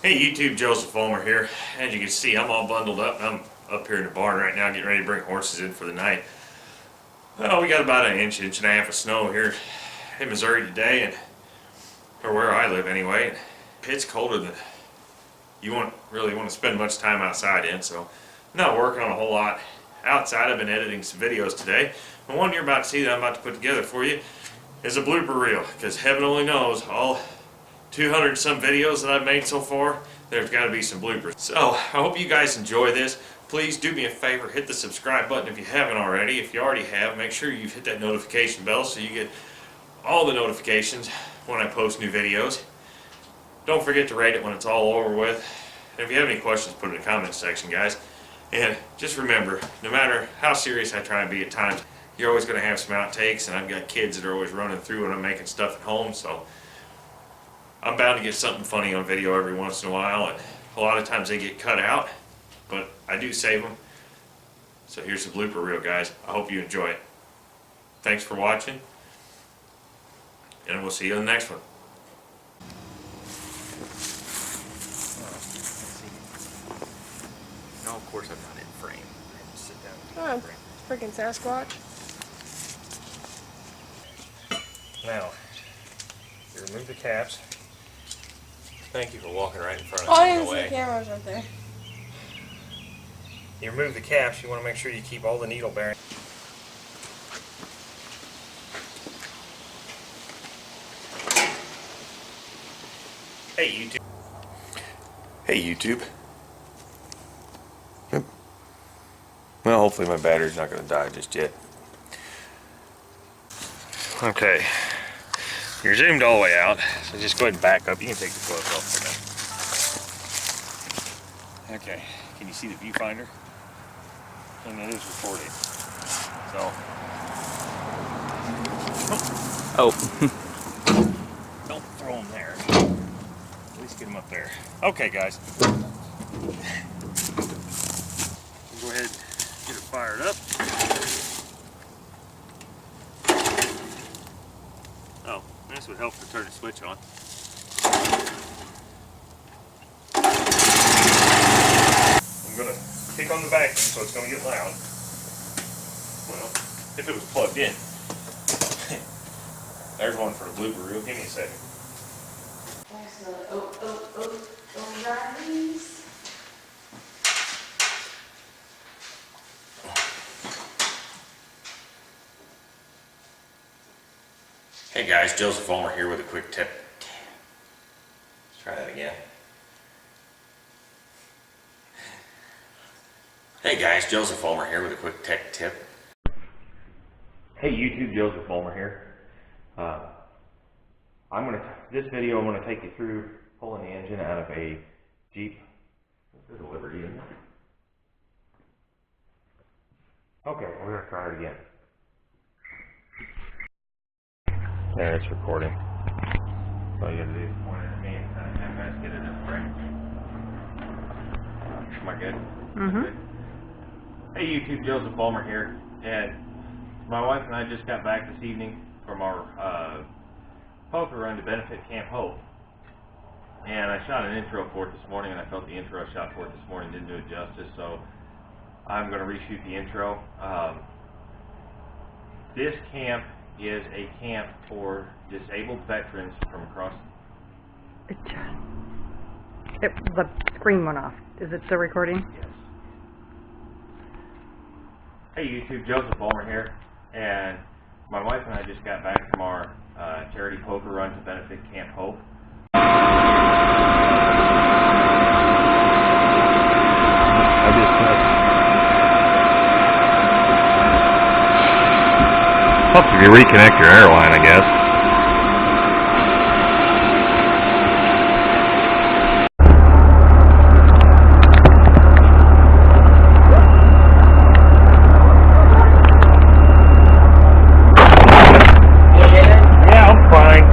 Hey YouTube, Joseph Ulmer here. As you can see, I'm all bundled up. I'm up here in the barn right now getting ready to bring horses in for the night. Well, we got about an inch and a half of snow here in Missouri today, and or where I live anyway. It's colder than you really want to spend much time outside in, so I'm not working on a whole lot outside. I've been editing some videos today. The one you're about to see that I'm about to put together for you is a blooper reel, because heaven only knows all 200 some videos that I've made so far, there's got to be some bloopers. So I hope you guys enjoy this. Please do me a favor, hit the subscribe button if you haven't already. If you already have, make sure you hit that notification bell so you get all the notifications when I post new videos. Don't forget to rate it when it's all over with. And if you have any questions, put it in the comments section, guys. And just remember, no matter how serious I try and be at times, you're always going to have some outtakes, and I've got kids that are always running through when I'm making stuff at home, so I'm bound to get something funny on video every once in a while, and a lot of times they get cut out, but I do save them. So here's the blooper reel, guys. I hope you enjoy it. Thanks for watching, and we'll see you in the next one. No, of course I'm not in frame. I have to sit down and freaking Sasquatch. Now, you remove the caps. Thank you for walking right in front of Oh, I me. didn't see the cameras right there. You remove the caps, you want to make sure you keep all the needle bearings. Hey YouTube. Hey YouTube. Well, hopefully my battery's not going to die just yet. Okay. You're zoomed all the way out, so just go ahead and back up. You can take the clothes off for now. Okay, can you see the viewfinder? And it is recording. So. Oh. Don't throw them there. At least get them up there. Okay, guys. Go ahead and get it fired up. Oh, this would help to turn the switch on. I'm going to kick on the vacuum, so it's going to get loud. Well, if it was plugged in. There's one for the blooper reel. Give me a second. There's the O'Reilly's. Hey guys, Joseph Ulmer here with a quick tip. Let's try that again. Hey guys, Joseph Ulmer here with a quick tech tip. Hey YouTube, Joseph Ulmer here. This video I'm going to take you through pulling the engine out of a Jeep. This is a Liberty, isn't it? Okay, we're going to try it again. There, it's recording. All you gotta do is point it at me and kind of half-ass get it in frame. Am I good? Mm-hmm. Good? Hey YouTube, Joseph Ulmer here, and my wife and I just got back this evening from our poker run to benefit Camp Hope. And I shot an intro for it this morning, and I felt the intro I shot for it this morning didn't do it justice, so I'm going to reshoot the intro. This camp is a camp for disabled veterans from across. The screen went off. Is it still recording? Yes. Hey YouTube, Joseph Ulmer here, and my wife and I just got back from our charity poker run to benefit Camp Hope. Helps if you reconnect your airline, I guess. Yeah, I'm fine.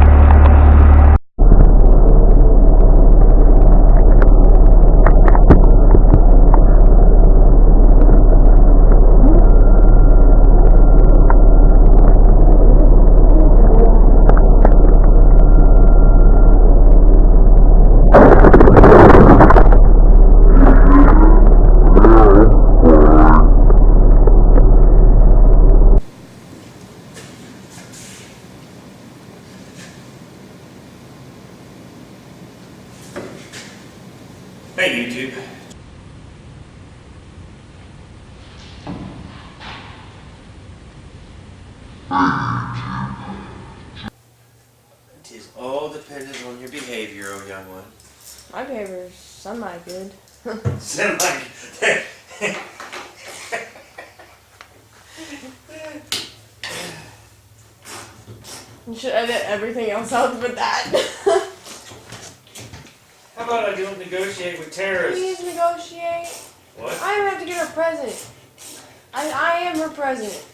Hey, YouTube. It is all dependent on your behavior, oh young one. My behavior's semi good. Sound like You should edit everything else out but that. How about I don't negotiate with terrorists? Please negotiate. What? I have to get her president. I am her president.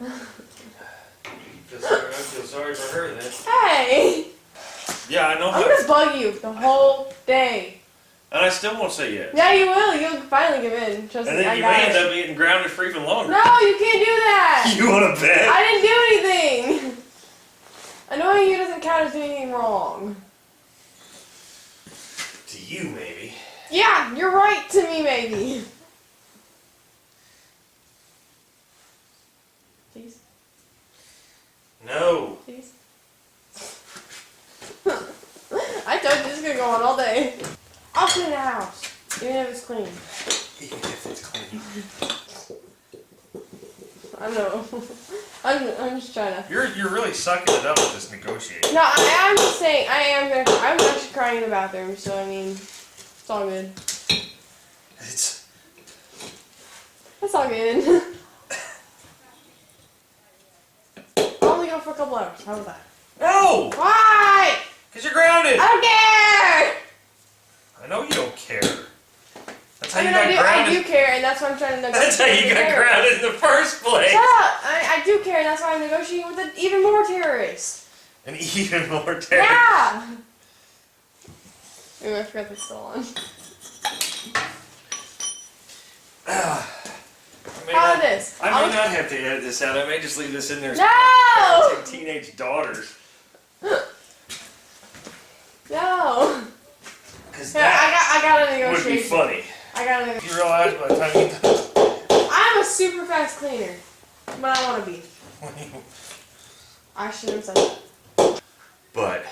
I feel sorry for her then. Hey! Yeah, I know I'm how. gonna bug you the whole day. And I still won't say yes. Yeah, you will. You'll finally give in. Trust And me, then I you got may end it. up getting grounded for even longer. No, you can't do that. You want to bet? I didn't do anything. Annoying you doesn't count as doing anything wrong. To you, maybe. Yeah, you're right to me, maybe. Please, No. please. I told you this is gonna go on all day. I'll clean the house, even if it's clean. Even if it's clean. I know. I'm just trying to. You're really sucking it up with this negotiating. No, I'm just saying I'm actually crying in the bathroom, so I mean, it's all good. It's It's all good. I'll only go for a couple hours. How about that? no, Why? because you're grounded. I don't care. I know you don't care. That's how I you mean, got I grounded. do care, and that's why I'm trying to negotiate. That's how you with got terrorists. grounded in the first place. Shut up! I do care, and that's why I'm negotiating with even more terrorists. And even more terror. Yeah! Ooh, I forgot that's still on. How about this? I may not have to edit this out. I may just leave this in there. No! Like teenage daughters. No! Because Here, that I got a would be negotiation. funny. I got a negotiation. You realize by the time you I'm a super fast cleaner, but I want to be. I shouldn't have said that. But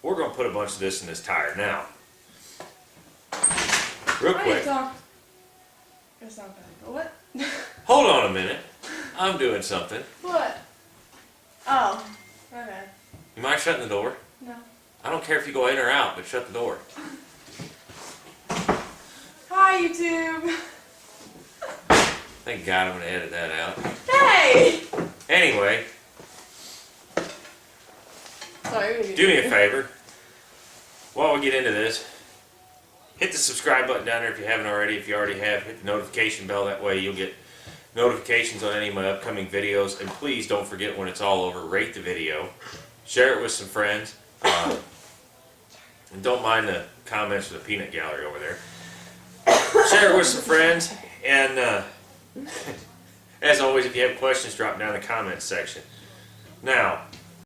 we're gonna put a bunch of this in this tire now. Real I need quick. to talk. That's not bad. What? Hold on a minute. I'm doing something. What? Oh, okay. You mind shutting the door? No. I don't care if you go in or out, but shut the door. Hi, YouTube. Thank God I'm gonna edit that out. Hey! Anyway, Sorry. do me a favor. While we get into this, hit the subscribe button down there if you haven't already. If you already have, hit the notification bell. That way you'll get notifications on any of my upcoming videos. And please don't forget, when it's all over, rate the video. Share it with some friends. And don't mind the comments of the peanut gallery over there. Share it with some friends. And as always, if you have questions, drop down in the comments section. Now,